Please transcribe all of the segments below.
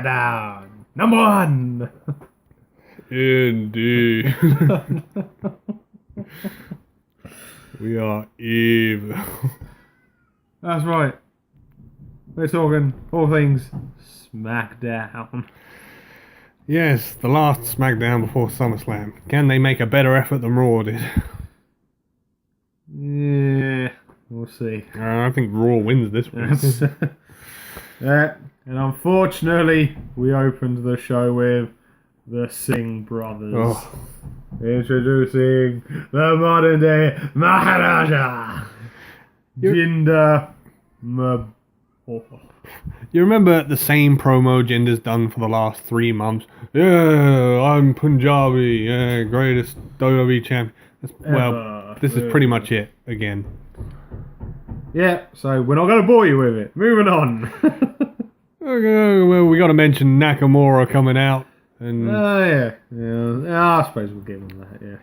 Smackdown #1. Indeed. We are evil. That's right. We're talking all things Smackdown. Yes, the last Smackdown before SummerSlam. Can they make a better effort than Raw did? Yeah, we'll see. I think Raw wins this week. Yeah, and unfortunately, we opened the show with the Singh brothers. Oh. Introducing the modern day Maharaja, Jinder Mahal. You remember the same promo Jinder's done for the last 3 months? Yeah, I'm Punjabi, yeah, greatest WWE champion. Well, this is pretty much it again. Yeah, so we're not going to bore you with it. Moving on. Well, we got to mention Nakamura coming out. And yeah. I suppose we'll give him that, yeah.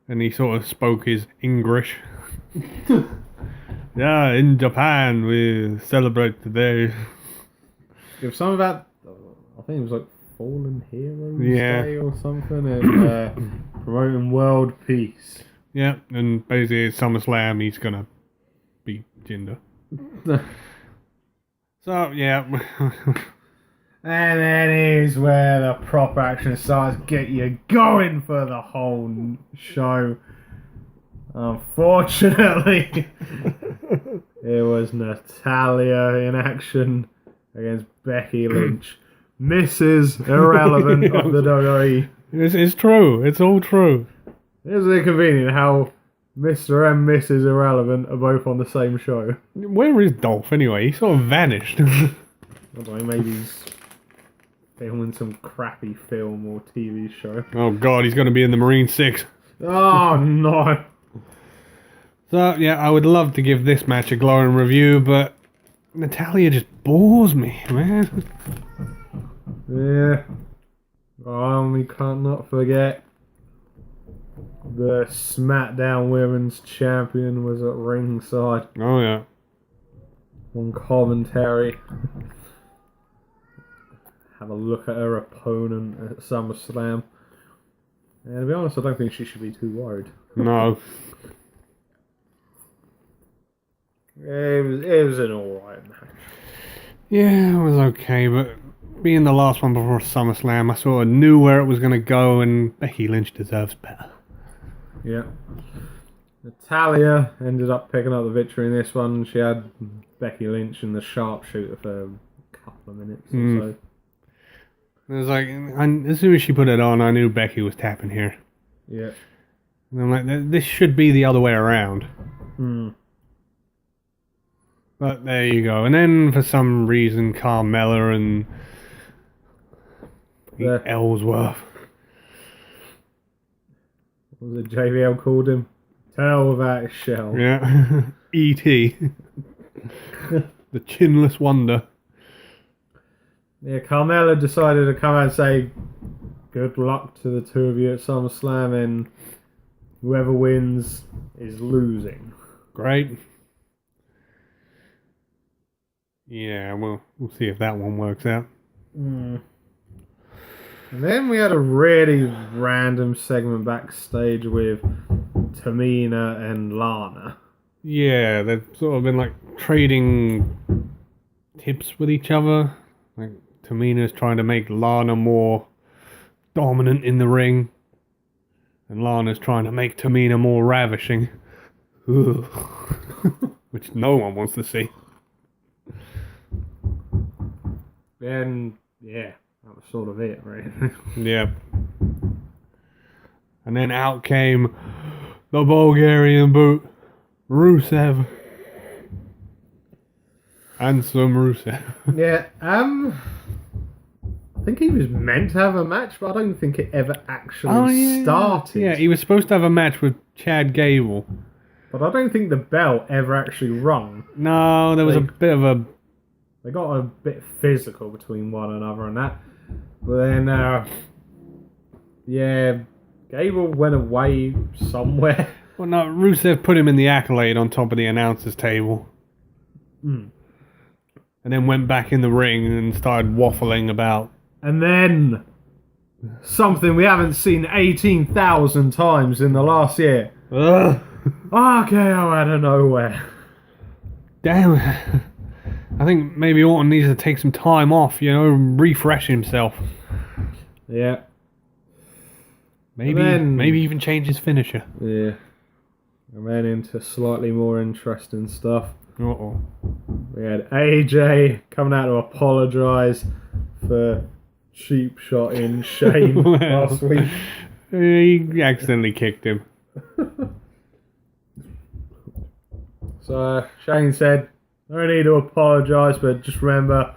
And he sort of spoke his English. Yeah, in Japan we celebrate today. Give some of that, I think it was like Fallen Heroes Day or something, and promoting world peace. Yeah, and basically at SummerSlam he's gonna beat Jinder. So, yeah. And then is where the proper action starts. Get you going for the whole show. Unfortunately, it was Natalya in action against Becky Lynch, Mrs. Irrelevant of the WWE. It's true. It's all true. Isn't it convenient how Mr. and Mrs. Irrelevant are both on the same show? Where is Dolph anyway? He sort of vanished. I don't know, maybe he's filming some crappy film or TV show. Oh god, he's going to be in the Marine 6. Oh no. So, yeah, I would love to give this match a glowing review, but Natalya just bores me, man. Yeah. We can't not forget the SmackDown Women's Champion was at ringside Oh, yeah. on commentary. Have a look at her opponent at SummerSlam. And to be honest, I don't think she should be too worried. No. It was an alright match. Yeah, it was okay, but being the last one before SummerSlam, I sort of knew where it was going to go, and Becky Lynch deserves better. Yeah. Natalya ended up picking up the victory in this one. She had Becky Lynch in the sharpshooter for a couple of minutes or so. It was like, as soon as she put it on, I knew Becky was tapping here. Yeah. And I'm like, this should be the other way around. But there you go. And then for some reason, Carmella and Ellsworth. What was it JVL called him? Tell without his shell. Yeah. E.T. The chinless wonder. Yeah, Carmella decided to come out and say good luck to the two of you at SummerSlam, and whoever wins is losing. Great. Yeah, we'll see if that one works out. And then we had a really random segment backstage with Tamina and Lana. Yeah, they've sort of been like trading tips with each other. Like Tamina's trying to make Lana more dominant in the ring, and Lana's trying to make Tamina more ravishing. Which no one wants to see. And yeah, that was sort of it, right? Yeah. And then out came the Bulgarian boot, Rusev. And some Rusev. Yeah, I think he was meant to have a match, but I don't think it ever actually started. Yeah, he was supposed to have a match with Chad Gable. But I don't think the bell ever actually rung. No, there was a bit of a... They got a bit physical between one another and that. But then, yeah, Gable went away somewhere. Well, no, Rusev put him in the accolade on top of the announcer's table. And then went back in the ring and started waffling about And then something we haven't seen 18,000 times in the last year. Ugh. RKO out of nowhere. Damn. I think maybe Orton needs to take some time off, refresh himself. Yeah. Maybe even change his finisher. Yeah. And then into slightly more interesting stuff. Uh-oh. We had AJ coming out to apologise for cheap shotting Shane last week. He accidentally kicked him. So Shane said, "No need to apologise, but just remember,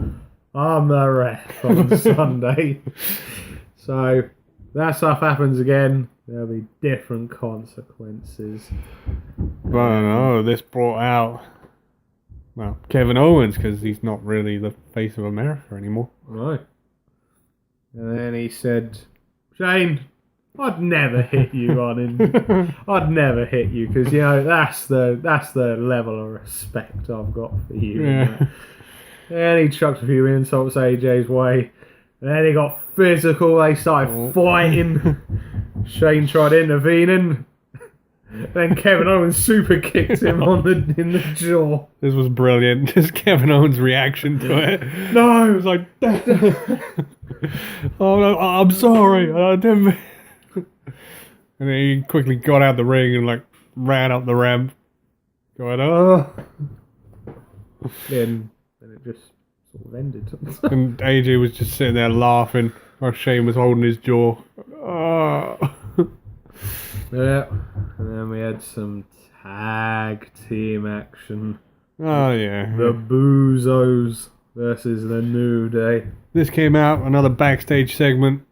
I'm the ref on Sunday." So that stuff happens again. There'll be different consequences. But I don't know, this brought out, Kevin Owens, because he's not really the face of America anymore. Right. And then he said, "Shane, I'd never hit you I'd never hit you because that's the level of respect I've got for you." Yeah. And he chucked a few insults AJ's way. And then he got physical. They started fighting. Shane tried intervening. Then Kevin Owens super kicked him in the jaw. This was brilliant. Just Kevin Owens' reaction to it. No, It was like, oh no, I'm sorry. I didn't. And then he quickly got out the ring and ran up the ramp, going, oh. Then it just sort of ended. And AJ was just sitting there laughing while Shane was holding his jaw. Oh. Yeah. And then we had some tag team action. Oh yeah. The Boozos versus the New Day. This came out, another backstage segment.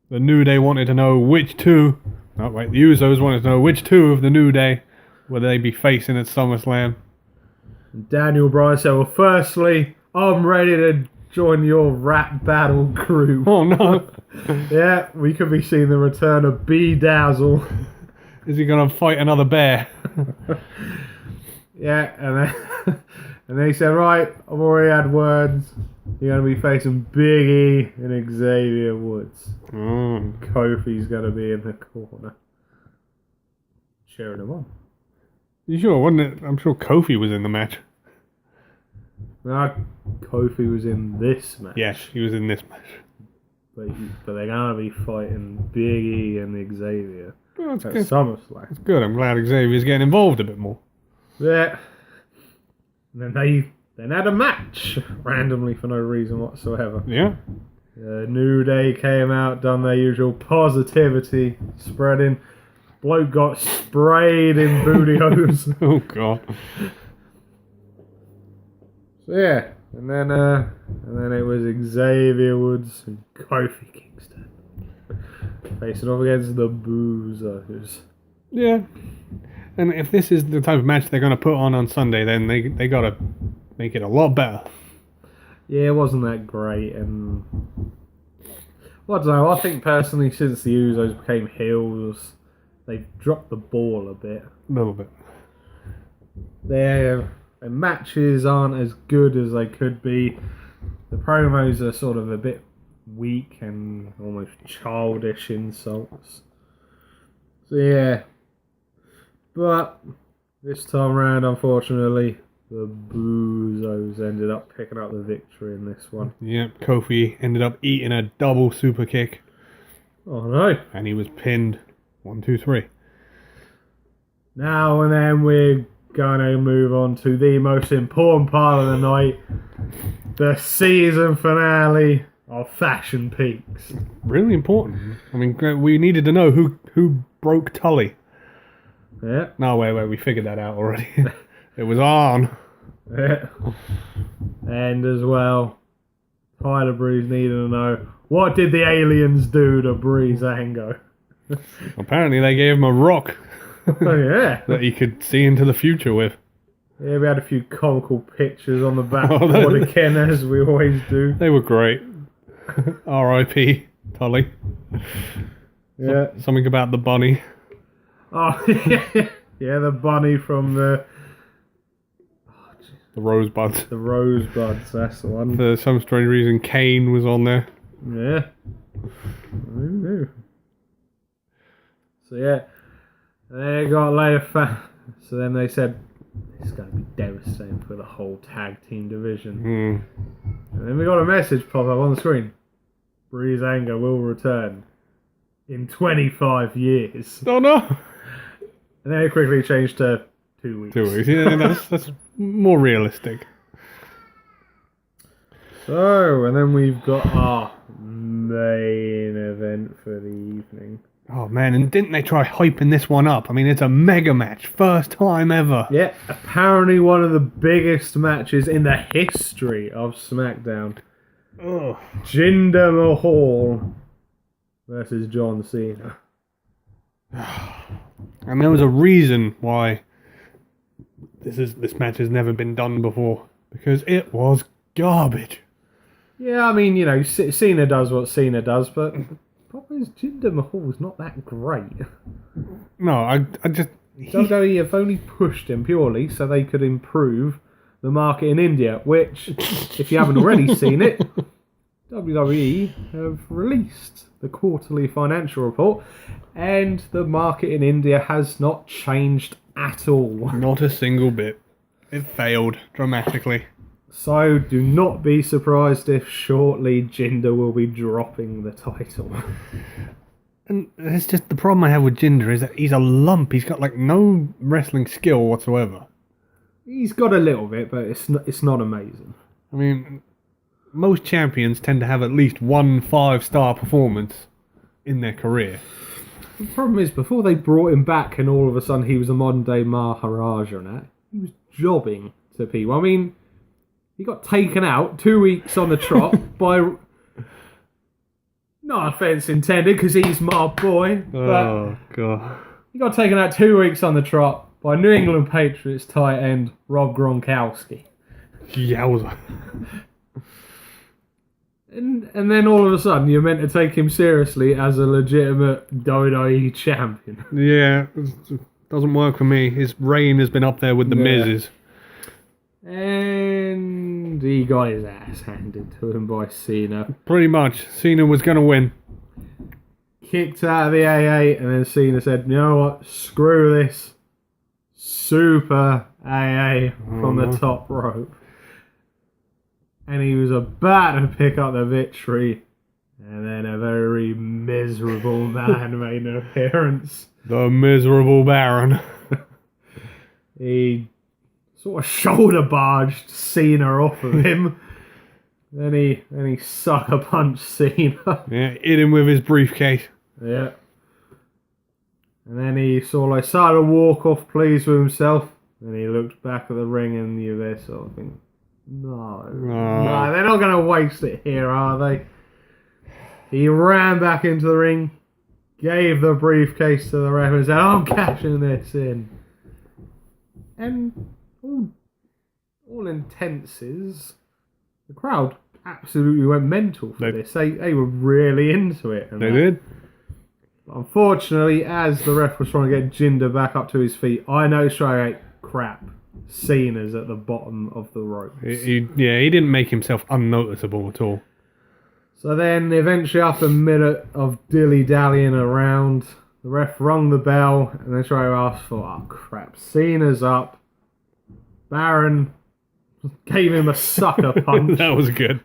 The New Day wanted to know which two. Oh wait, the Usos wanted to know which two of the New Day would they be facing at SummerSlam. And Daniel Bryan said, "Well, firstly, I'm ready to join your rap battle crew." Oh no. Yeah, we could be seeing the return of B-Dazzle. Is he gonna fight another bear? Yeah, and then he said, "Right, I've already had words. You're going to be facing Big E and Xavier Woods. Kofi's going to be in the corner, cheering him on." You sure, wasn't it? I'm sure Kofi was in the match. No, Kofi was in this match. Yes, he was in this match. But they're going to be fighting Big E and Xavier Oh, that's at good. SummerSlam. That's good. I'm glad Xavier's getting involved a bit more. Yeah. And then they had a match randomly for no reason whatsoever. Yeah. New Day came out, done their usual positivity spreading. Bloke got sprayed in booty hose. Oh god. So yeah, and then it was Xavier Woods and Kofi Kingston facing off against the Boozers. Yeah. And if this is the type of match they're going to put on Sunday, then they got to make it a lot better. Yeah, it wasn't that great, and well, I don't know. I think personally, since the Usos became heels, they've dropped the ball a bit. A little bit. Their matches aren't as good as they could be. The promos are sort of a bit weak and almost childish insults. So yeah. But this time around, unfortunately, the Boozos ended up picking up the victory in this one. Yep, Kofi ended up eating a double super kick. Oh no. And he was pinned. 1, 2, 3. Now and then we're going to move on to the most important part of the night. The season finale of Fashion Peaks. Really important. I mean, we needed to know who broke Tully. Yeah. No, wait, we figured that out already. It was on. Yeah. And as well, Tyler Breeze needed to know, what did the aliens do to Breezango? Apparently they gave him a rock Oh yeah. that he could see into the future with. Yeah, we had a few comical pictures on the backboard again, as we always do. They were great. R.I.P. Tully. Yeah. Something about the bunny. Oh, yeah, the bunny from the The rosebuds. rosebuds, that's the one. For some strange reason, Kane was on there. Yeah. Who knew? So yeah, they got later. So then they said it's going to be devastating for the whole tag team division. And then we got a message pop up on the screen: Breezango will return in 25 years. Oh no! And then it quickly changed to 2 weeks. 2 weeks. Yeah, that's more realistic. So, and then we've got our main event for the evening. Oh man, and didn't they try hyping this one up? I mean, it's a mega match. First time ever. Yeah, apparently one of the biggest matches in the history of Smackdown. Oh. Jinder Mahal versus John Cena. And there was a reason why this match has never been done before. Because it was garbage. Yeah, I mean, you know, Cena does what Cena does, but the problem is Jinder Mahal's not that great. No, I just... WWE have only pushed him purely so they could improve the market in India, which, if you haven't already seen it, WWE have released the quarterly financial report, and the market in India has not changed at all. Not a single bit. It failed dramatically. So do not be surprised if shortly Jinder will be dropping the title. And it's just the problem I have with Jinder is that he's a lump. He's got like no wrestling skill whatsoever. He's got a little bit, but it's not amazing. I mean, most champions tend to have at least one 5-star performance in their career. The problem is, before they brought him back and all of a sudden he was a modern day Maharaja and that, he was jobbing to people. I mean, he got taken out 2 weeks on the trot by... No offence intended, because he's my boy. Oh, God. He got taken out 2 weeks on the trot by New England Patriots tight end Rob Gronkowski. Yowza. And then all of a sudden you're meant to take him seriously as a legitimate WWE champion. Yeah, it doesn't work for me. His reign has been up there with the Miz's. And he got his ass handed to him by Cena. Pretty much. Cena was going to win. Kicked out of the AA, and then Cena said, you know what, screw this. Super AA from the top rope. And he was about to pick up the victory. And then a very miserable man made an appearance. The miserable Baron. He sort of shoulder barged Cena off of him. then he sucker punched Cena. Yeah, hit him with his briefcase. Yeah. And then he sort of like started to walk off pleased with himself. And he looked back at the ring and you there sort of think, no, they're not going to waste it here, are they? He ran back into the ring, gave the briefcase to the ref and said, I'm cashing this in. And all intenses, the crowd absolutely went mental for this. They were really into it. And they did. Unfortunately, as the ref was trying to get Jinder back up to his feet, I noticed straight away, crap, Cena's at the bottom of the ropes. He didn't make himself unnoticeable at all. So then, eventually, after a minute of dilly-dallying around, the ref rung the bell, and then straight away asked for, oh crap, Cena's up. Baron gave him a sucker punch. That was good.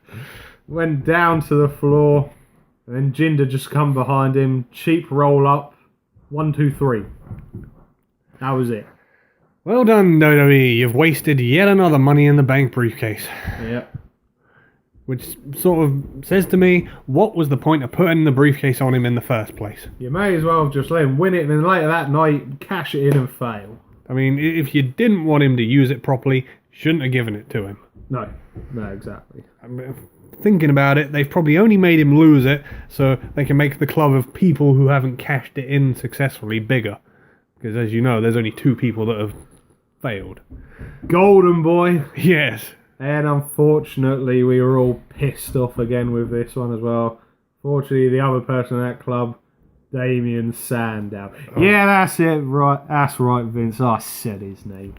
Went down to the floor, and then Jinder just come behind him, cheap roll up, 1, 2, 3. That was it. Well done, WWE. You've wasted yet another Money in the Bank briefcase. Yep. Which sort of says to me, what was the point of putting the briefcase on him in the first place? You may as well have just let him win it and then later that night cash it in and fail. I mean, if you didn't want him to use it properly, shouldn't have given it to him. No, exactly. I mean, thinking about it, they've probably only made him lose it so they can make the club of people who haven't cashed it in successfully bigger. Because as you know, there's only 2 people that have failed. Golden Boy. Yes. And unfortunately, we were all pissed off again with this one as well. Fortunately, the other person in that club, Damien Sandow. Oh. Yeah, that's it. Right, that's right, Vince. I said his name.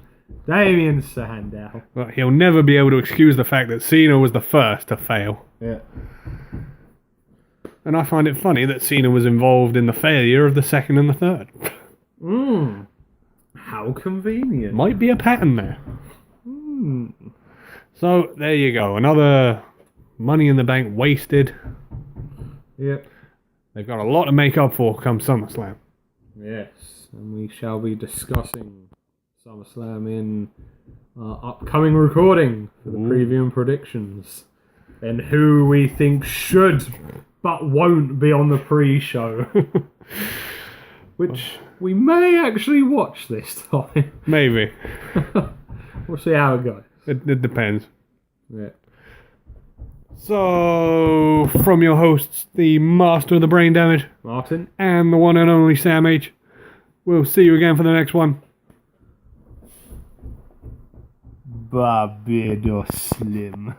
Damien Sandow. Well, he'll never be able to excuse the fact that Cena was the first to fail. Yeah. And I find it funny that Cena was involved in the failure of the second and the third. How convenient. Might be a pattern there. Mm. So, there you go. Another Money in the Bank wasted. Yep. They've got a lot to make up for come SummerSlam. Yes, and we shall be discussing SummerSlam in our upcoming recording for the preview and predictions. And who we think should but won't be on the pre-show. Which we may actually watch this time. Maybe. We'll see how it goes. It depends. Yeah. So, from your hosts, the master of the brain damage, Martin? and the one and only Sam H, we'll see you again for the next one. Barbados Slim.